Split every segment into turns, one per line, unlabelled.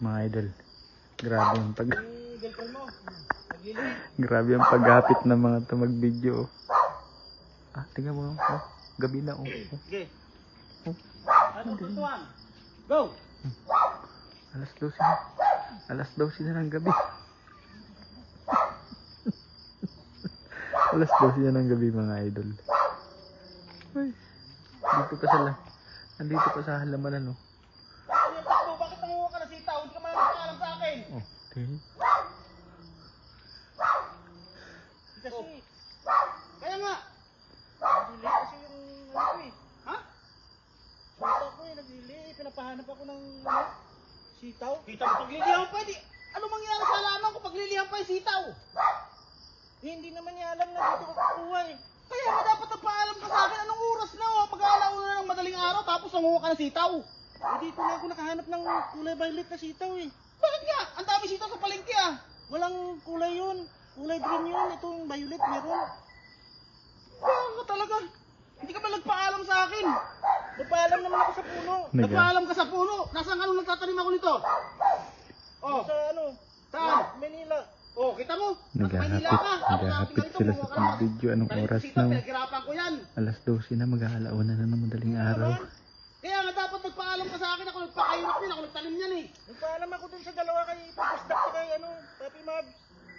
Mga idol, grabe yung grabe yung paghapit ng mga to mag-video. Ah, tingnan mo, oh, gabi na, oh.
Okay. Ano tutuan? Go.
Alas 12 na. Alas 12 na ng gabi. Alas 12 na ng gabi, mga idol. Ay, andito pa sa halamanan, oh.
Bakit nanguha ka na sitaw? Hindi ka man nagpaalam sa akin.
Oh, okay.
Kasi, kaya nga. Naglili kasi yung ano ko eh. Ha? Sitaw ko eh, naglili. Pinapahanap ako ng sitaw. Sitaw, paglilihan pa. Ano mangyari sa halaman ko paglilihan pa yung sitaw? Eh, hindi naman niya alam na dito ko kukuha eh. Kaya nga dapat nagpaalam ka sa akin. Anong oras na oh? Pag-aalauna na ng madaling araw tapos nanguha ka ng sitaw. Eh, dito na ako nakahanap ng kulay violet na sitaw eh. Bakit nga? Ang dami sitaw sa palengke ah. Walang kulay yun. Kulay green yun. Itong violet meron. Kaya nga talaga. Hindi ka ba nagpaalam sa akin? Nagpaalam naman ako sa puno. Nagpaalam ka sa puno. Nasaan ka nung nagtatanim ako nito? Oh. Sa ano? Saan? Manila. Oh, kita mo?
Naghahapit sila sa pag-video. Anong oras na?
Pinaghirapan ko yan.
Alas 12 na, mag-aalauna na ng madaling araw.
Kaya nga dapat nagpaalam ka sa akin. Ako nagpakahirap din. Ako nagtanim yan eh. Nagpaalam ako dun sa dalawa kay Pusdak sa kay ano, Papi Mabs.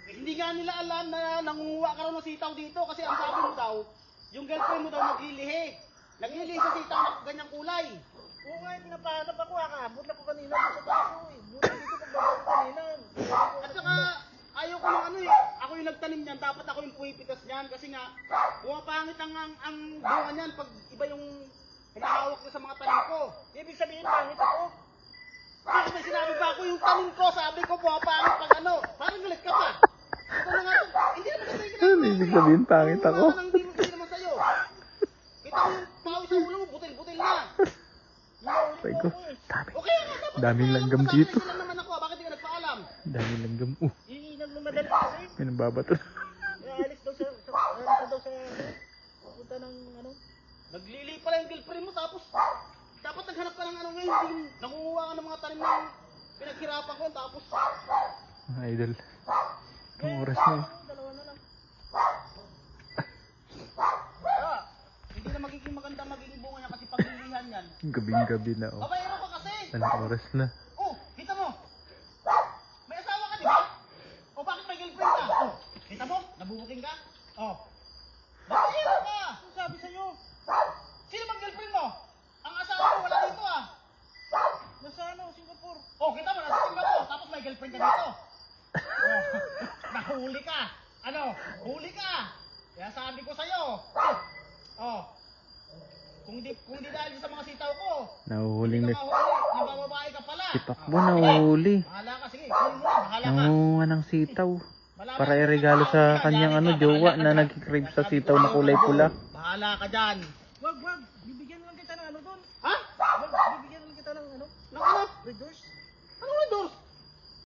Eh, hindi nga nila alam na nangunguha ka raw ng sitaw dito. Kasi ang sabi mo daw, yung girlfriend mo daw naglilihi. Naglilihi sa sitaw na ganyang kulay. Oo nga, pinapahanap ako. Akaabot na ko kanina sa baso eh. Buti dito pagbabot ko kanina. At saka, ayaw ko yung ano eh. Ako yung nagtanim niyan. Dapat ako yung puwipitas niyan. Kasi nga, pumapangit ang bunga niyan pag iba yung hinahawak niya sa mga tanim ko. Ibig sabihin, pangit ako. Kasi may sinabi ba ako yung tanim ko, sabi ko pumapangit pag ano. Parang galit ka pa. Ito na nga to. Hindi naman kasi yung
Ano ibig sabihin, pangit ako?
Hindi naman sa'yo. Kita mo yung pawis sa ulo mo, butil-butil na.
Sabi ko,
Okay nga, dapat
daming langgam dito.
Lang naman ako, bakit hindi ka nagpaalam?
Daming langgam.
Nagmamadali kasi.
May nababato.
Alis daw sa punta ng ano. Naglili pala yung girlfriend mo tapos dapat naghanap ka ng ano ngayon. Hindi nangunguha ka ng mga tanim ng pinaghirapan ko tapos.
Mga idol. Ang oras na eh.
Dalawa na lang. Hindi na magiging maganda magiging bunga niya kasi paglilihan yan.
Gabing-gabi na oh.
Babayero ka kasi.
Anong oras na?
Oh, kita mo. May asawa ka di ba? O bakit may girlfriend ka? Oh, kita mo? Nabubuking ka? Oh. Babayero ka! Ano sabi sa'yo? Sino bang girlfriend mo? Ang asawa mo wala dito ah. Nasa ano, Singapore. Oh, kita mo, nasa Singapore. Tapos may girlfriend ka dito. Oh, nahuli ka. Ano? Huli ka. Kaya sabi ko sa'yo. Oh. Kung di dahil sa mga sitaw ko.
Nahuhuling
Hindi
na.
ka mahuli. Nabababae ka pala.
Si Pakbo nahuhuli.
Bahala ka, sige. Kunin mo na, bahala ka.
Nangunguha ng sitaw. Para iregalo sa kanyang ano, jowa na nag-crave sa sitaw na kulay pula.
Bahala ka dyan. Wag. Bibigyan lang kita ng ano doon. Ha? Wag, bibigyan lang kita ng ano? Ng ano? Red doors? Anong red doors?